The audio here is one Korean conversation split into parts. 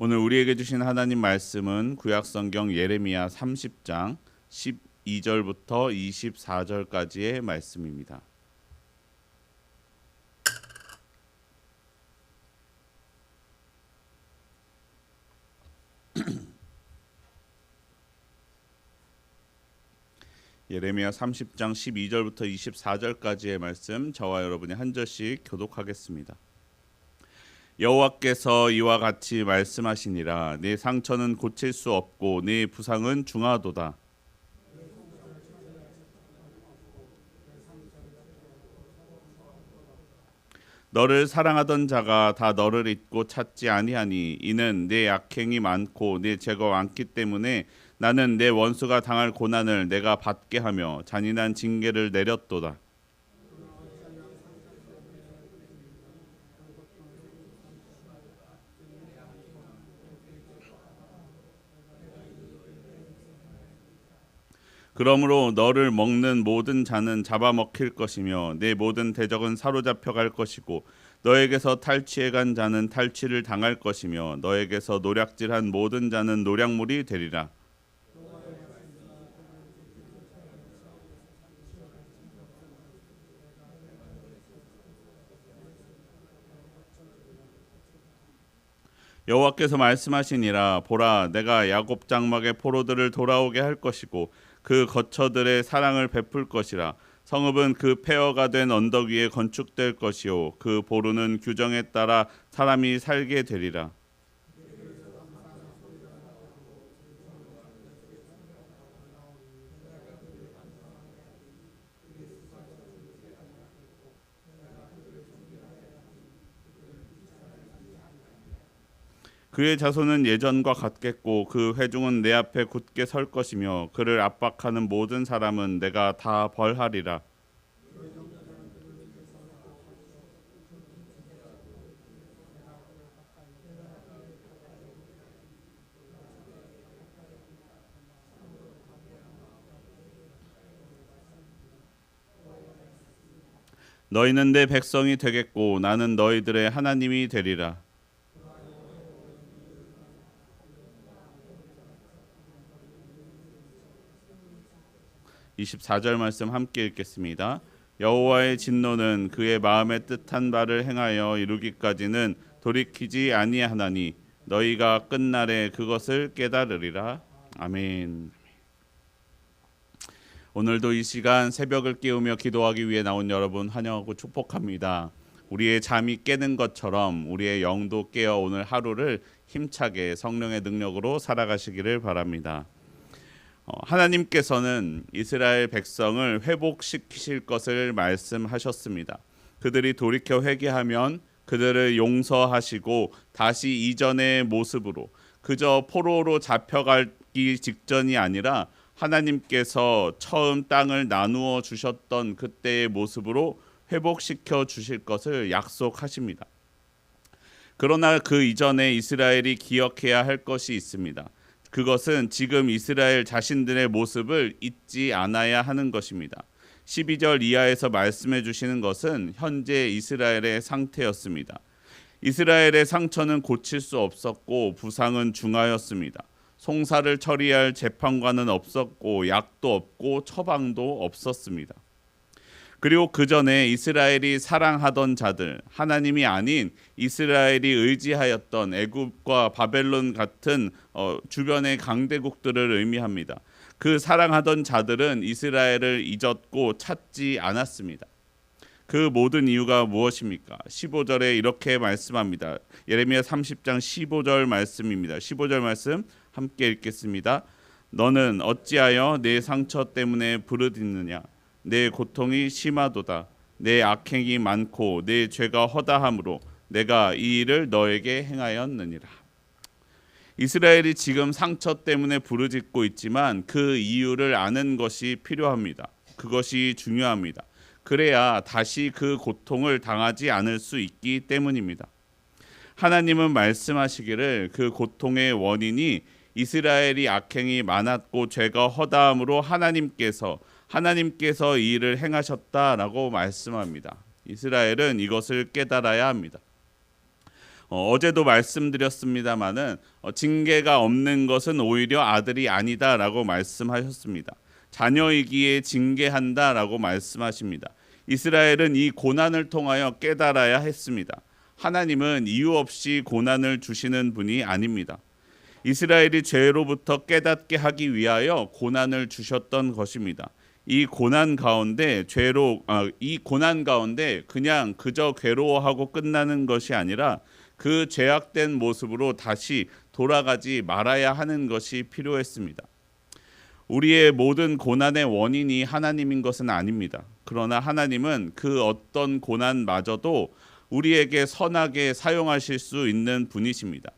오늘 우리에게 주신 하나님 말씀은 구약성경 예레미야 30장 12절부터 24절까지의 말씀입니다. 예레미야 30장 12절부터 24절까지의 말씀, 저와 여러분이 한 절씩 교독하겠습니다. 여호와께서 이와 같이 말씀하시니라. 네 상처는 고칠 수 없고 네 부상은 중하도다. 너를 사랑하던 자가 다 너를 잊고 찾지 아니하니 이는 네 악행이 많고 네 죄가 많기 때문에 나는 내 원수가 당할 고난을 내가 받게 하며 잔인한 징계를 내렸도다. 그러므로 너를 먹는 모든 자는 잡아먹힐 것이며 내 모든 대적은 사로잡혀 갈 것이고 너에게서 탈취해 간 자는 탈취를 당할 것이며 너에게서 노략질한 모든 자는 노략물이 되리라. 여호와께서 말씀하시니라. 보라, 내가 야곱 장막의 포로들을 돌아오게 할 것이고 그 거처들의 사랑을 베풀 것이라. 성읍은 그 폐허가 된 언덕 위에 건축될 것이요 그 보루는 규정에 따라 사람이 살게 되리라. 그의 자손은 예전과 같겠고 그 회중은 내 앞에 굳게 설 것이며 그를 압박하는 모든 사람은 내가 다 벌하리라. 너희는 내 백성이 되겠고 나는 너희들의 하나님이 되리라. 24절 말씀 함께 읽겠습니다. 여호와의 진노는 그의 마음에 뜻한 바를 행하여 이루기까지는 돌이키지 아니하나니 너희가 끝날에 그것을 깨달으리라. 아멘. 오늘도 이 시간 새벽을 깨우며 기도하기 위해 나온 여러분 환영하고 축복합니다. 우리의 잠이 깨는 것처럼 우리의 영도 깨어 오늘 하루를 힘차게 성령의 능력으로 살아가시기를 바랍니다. 하나님께서는 이스라엘 백성을 회복시키실 것을 말씀하셨습니다. 그들이 돌이켜 회개하면 그들을 용서하시고 다시 이전의 모습으로 그저 포로로 잡혀가기 직전이 아니라 하나님께서 처음 땅을 나누어 주셨던 그때의 모습으로 회복시켜 주실 것을 약속하십니다. 그러나 그 이전에 이스라엘이 기억해야 할 것이 있습니다. 그것은 지금 이스라엘 자신들의 모습을 잊지 않아야 하는 것입니다. 12절 이하에서 말씀해 주시는 것은 현재 이스라엘의 상태였습니다. 이스라엘의 상처는 고칠 수 없었고 부상은 중하였습니다. 송사를 처리할 재판관은 없었고 약도 없고 처방도 없었습니다. 그리고 그 전에 이스라엘이 사랑하던 자들, 하나님이 아닌 이스라엘이 의지하였던 애굽과 바벨론 같은 주변의 강대국들을 의미합니다. 그 사랑하던 자들은 이스라엘을 잊었고 찾지 않았습니다. 그 모든 이유가 무엇입니까? 15절에 이렇게 말씀합니다. 예레미야 30장 15절 말씀입니다. 15절 말씀 함께 읽겠습니다. 너는 어찌하여 내 상처 때문에 부르짖느냐? 내 고통이 심하도다. 내 악행이 많고 내 죄가 허다함으로 내가 이 일을 너에게 행하였느니라. 이스라엘이 지금 상처 때문에 부르짖고 있지만 그 이유를 아는 것이 필요합니다. 그것이 중요합니다. 그래야 다시 그 고통을 당하지 않을 수 있기 때문입니다. 하나님은 말씀하시기를 그 고통의 원인이 이스라엘이 악행이 많았고 죄가 허다함으로 하나님께서 이 일을 행하셨다라고 말씀합니다. 이스라엘은 이것을 깨달아야 합니다. 어제도 말씀드렸습니다마는 징계가 없는 것은 오히려 아들이 아니다라고 말씀하셨습니다. 자녀이기에 징계한다라고 말씀하십니다. 이스라엘은 이 고난을 통하여 깨달아야 했습니다. 하나님은 이유 없이 고난을 주시는 분이 아닙니다. 이스라엘이 죄로부터 깨닫게 하기 위하여 고난을 주셨던 것입니다. 이 고난 가운데 그냥 그저 괴로워하고 끝나는 것이 아니라 그 죄악된 모습으로 다시 돌아가지 말아야 하는 것이 필요했습니다. 우리의 모든 고난의 원인이 하나님인 것은 아닙니다. 그러나 하나님은 그 어떤 고난마저도 우리에게 선하게 사용하실 수 있는 분이십니다.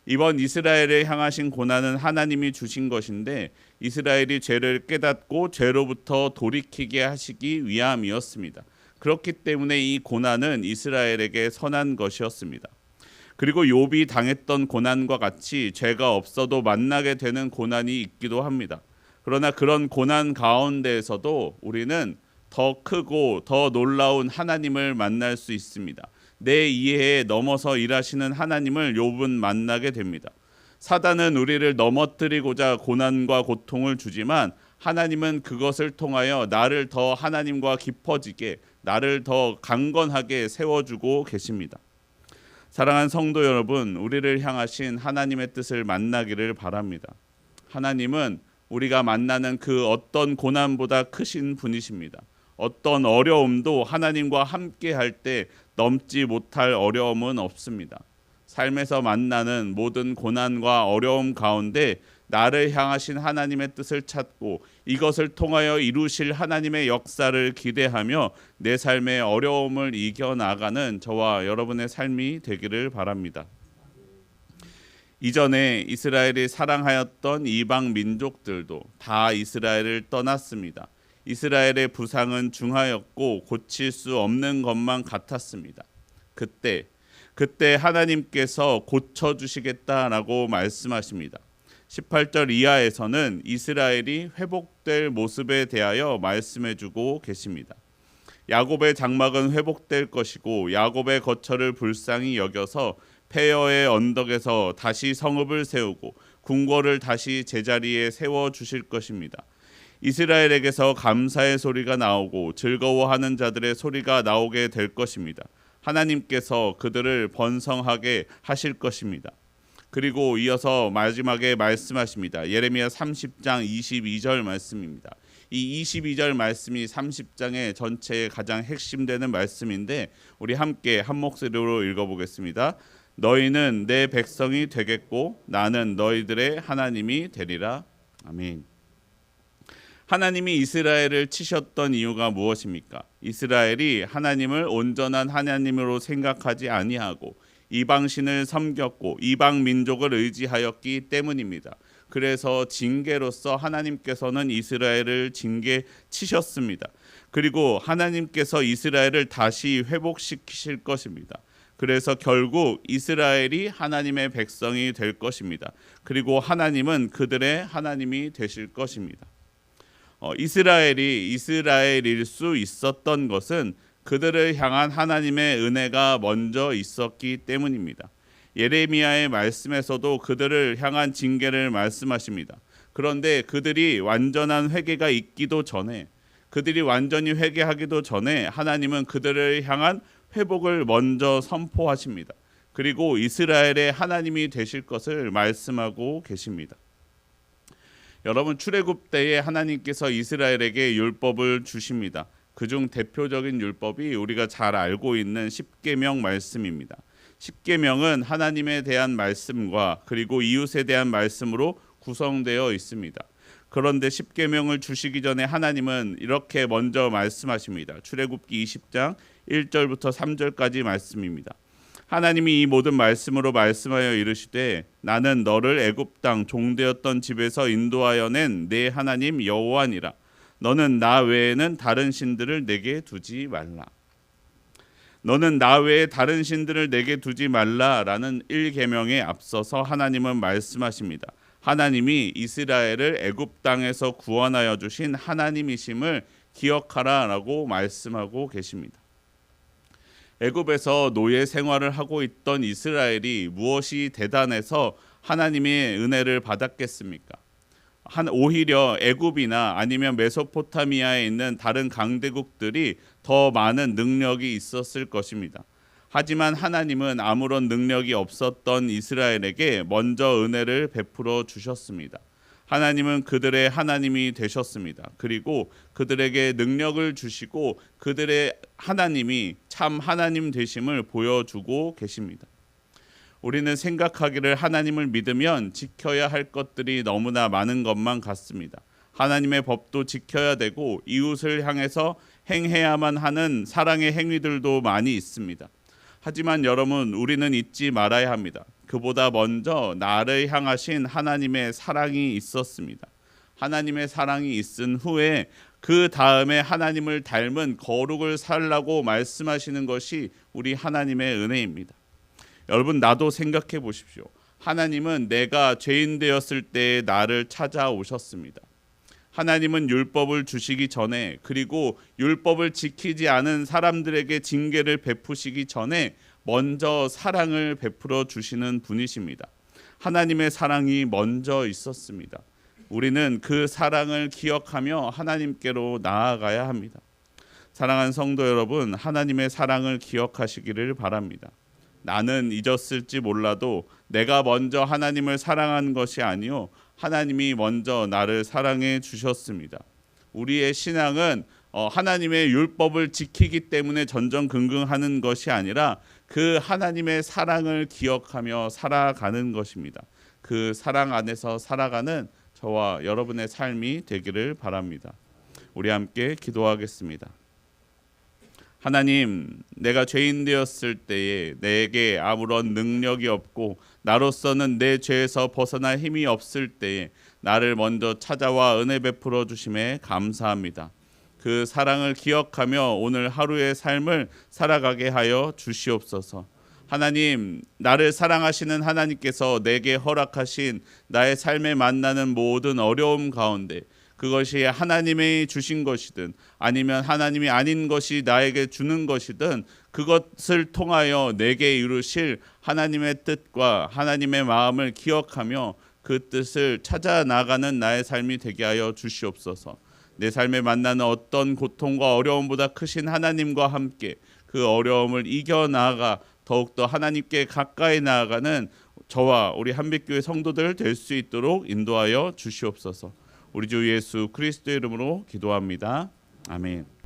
이번 이스라엘을 향하신 고난은 하나님이 주신 것인데 이스라엘이 죄를 깨닫고 죄로부터 돌이키게 하시기 위함이었습니다. 그렇기 때문에 이 고난은 이스라엘에게 선한 것이었습니다. 그리고 욥이 당했던 고난과 같이 죄가 없어도 만나게 되는 고난이 있기도 합니다. 그러나 그런 고난 가운데에서도 우리는 더 크고 더 놀라운 하나님을 만날 수 있습니다. 내 이해에 넘어서 일하시는 하나님을 욥은 만나게 됩니다. 사단은 우리를 넘어뜨리고자 고난과 고통을 주지만 하나님은 그것을 통하여 나를 더 하나님과 깊어지게, 나를 더 강건하게 세워주고 계십니다. 사랑하는 성도 여러분, 우리를 향하신 하나님의 뜻을 만나기를 바랍니다. 하나님은 우리가 만나는 그 어떤 고난보다 크신 분이십니다. 어떤 어려움도 하나님과 함께 할 때 넘지 못할 어려움은 없습니다. 삶에서 만나는 모든 고난과 어려움 가운데 나를 향하신 하나님의 뜻을 찾고 이것을 통하여 이루실 하나님의 역사를 기대하며 내 삶의 어려움을 이겨나가는 저와 여러분의 삶이 되기를 바랍니다. 이전에 이스라엘이 사랑하였던 이방 민족들도 다 이스라엘을 떠났습니다. 이스라엘의 부상은 중하였고 고칠 수 없는 것만 같았습니다. 그때 하나님께서 고쳐주시겠다라고 말씀하십니다. 18절 이하에서는 이스라엘이 회복될 모습에 대하여 말씀해주고 계십니다. 야곱의 장막은 회복될 것이고 야곱의 거처를 불쌍히 여겨서 페어의 언덕에서 다시 성읍을 세우고 궁궐을 다시 제자리에 세워주실 것입니다. 이스라엘에게서 감사의 소리가 나오고 즐거워하는 자들의 소리가 나오게 될 것입니다. 하나님께서 그들을 번성하게 하실 것입니다. 그리고 이어서 마지막에 말씀하십니다. 예레미야 30장 22절 말씀입니다. 이 22절 말씀이 30장의 전체의 가장 핵심되는 말씀인데 우리 함께 한 목소리로 읽어보겠습니다. 너희는 내 백성이 되겠고 나는 너희들의 하나님이 되리라. 아멘. 하나님이 이스라엘을 치셨던 이유가 무엇입니까? 이스라엘이 하나님을 온전한 하나님으로 생각하지 아니하고 이방신을 섬겼고 이방 민족을 의지하였기 때문입니다. 그래서 징계로서 하나님께서는 이스라엘을 징계치셨습니다. 그리고 하나님께서 이스라엘을 다시 회복시키실 것입니다. 그래서 결국 이스라엘이 하나님의 백성이 될 것입니다. 그리고 하나님은 그들의 하나님이 되실 것입니다. 이스라엘이 이스라엘일 수 있었던 것은 그들을 향한 하나님의 은혜가 먼저 있었기 때문입니다. 예레미야의 말씀에서도 그들을 향한 징계를 말씀하십니다. 그런데 그들이 완전한 회개가 있기도 전에, 그들이 완전히 회개하기도 전에 하나님은 그들을 향한 회복을 먼저 선포하십니다. 그리고 이스라엘의 하나님이 되실 것을 말씀하고 계십니다. 여러분, 출애굽 때에 하나님께서 이스라엘에게 율법을 주십니다. 그중 대표적인 율법이 우리가 잘 알고 있는 십계명 말씀입니다. 십계명은 하나님에 대한 말씀과 그리고 이웃에 대한 말씀으로 구성되어 있습니다. 그런데 십계명을 주시기 전에 하나님은 이렇게 먼저 말씀하십니다. 출애굽기 20장 1절부터 3절까지 말씀입니다. 하나님이 이 모든 말씀으로 말씀하여 이르시되 나는 너를 애굽 땅 종되었던 집에서 인도하여 낸 내 하나님 여호와니라. 너는 나 외에는 다른 신들을 내게 두지 말라. 너는 나 외에 다른 신들을 내게 두지 말라라는 1계명에 앞서서 하나님은 말씀하십니다. 하나님이 이스라엘을 애굽 땅에서 구원하여 주신 하나님이심을 기억하라라고 말씀하고 계십니다. 애굽에서 노예 생활을 하고 있던 이스라엘이 무엇이 대단해서 하나님의 은혜를 받았겠습니까? 오히려 애굽이나 아니면 메소포타미아에 있는 다른 강대국들이 더 많은 능력이 있었을 것입니다. 하지만 하나님은 아무런 능력이 없었던 이스라엘에게 먼저 은혜를 베풀어 주셨습니다. 하나님은 그들의 하나님이 되셨습니다. 그리고 그들에게 능력을 주시고 그들의 하나님이 참 하나님 되심을 보여주고 계십니다. 우리는 생각하기를 하나님을 믿으면 지켜야 할 것들이 너무나 많은 것만 같습니다. 하나님의 법도 지켜야 되고 이웃을 향해서 행해야만 하는 사랑의 행위들도 많이 있습니다. 하지만 여러분, 우리는 잊지 말아야 합니다. 그보다 먼저 나를 향하신 하나님의 사랑이 있었습니다. 하나님의 사랑이 있은 후에 그 다음에 하나님을 닮은 거룩을 살라고 말씀하시는 것이 우리 하나님의 은혜입니다. 여러분, 나도 생각해 보십시오. 하나님은 내가 죄인 되었을 때 나를 찾아오셨습니다. 하나님은 율법을 주시기 전에, 그리고 율법을 지키지 않은 사람들에게 징계를 베푸시기 전에 먼저 사랑을 베풀어 주시는 분이십니다. 하나님의 사랑이 먼저 있었습니다. 우리는 그 사랑을 기억하며 하나님께로 나아가야 합니다. 사랑하는 성도 여러분, 하나님의 사랑을 기억하시기를 바랍니다. 나는 잊었을지 몰라도 내가 먼저 하나님을 사랑한 것이 아니요, 하나님이 먼저 나를 사랑해 주셨습니다. 우리의 신앙은 하나님의 율법을 지키기 때문에 전전긍긍하는 것이 아니라 그 하나님의 사랑을 기억하며 살아가는 것입니다. 그 사랑 안에서 살아가는 저와 여러분의 삶이 되기를 바랍니다. 우리 함께 기도하겠습니다. 하나님, 내가 죄인 되었을 때에 내게 아무런 능력이 없고 나로서는 내 죄에서 벗어날 힘이 없을 때에 나를 먼저 찾아와 은혜 베풀어 주심에 감사합니다. 그 사랑을 기억하며 오늘 하루의 삶을 살아가게 하여 주시옵소서. 하나님, 나를 사랑하시는 하나님께서 내게 허락하신 나의 삶에 만나는 모든 어려움 가운데, 그것이 하나님이 주신 것이든 아니면 하나님이 아닌 것이 나에게 주는 것이든 그것을 통하여 내게 이루실 하나님의 뜻과 하나님의 마음을 기억하며 그 뜻을 찾아 나가는 나의 삶이 되게 하여 주시옵소서. 내 삶에 만나는 어떤 고통과 어려움보다 크신 하나님과 함께 그 어려움을 이겨나가 더욱더 하나님께 가까이 나아가는 저와 우리 한빛교회 성도들 될 수 있도록 인도하여 주시옵소서. 우리 주 예수 그리스도의 이름으로 기도합니다. 아멘.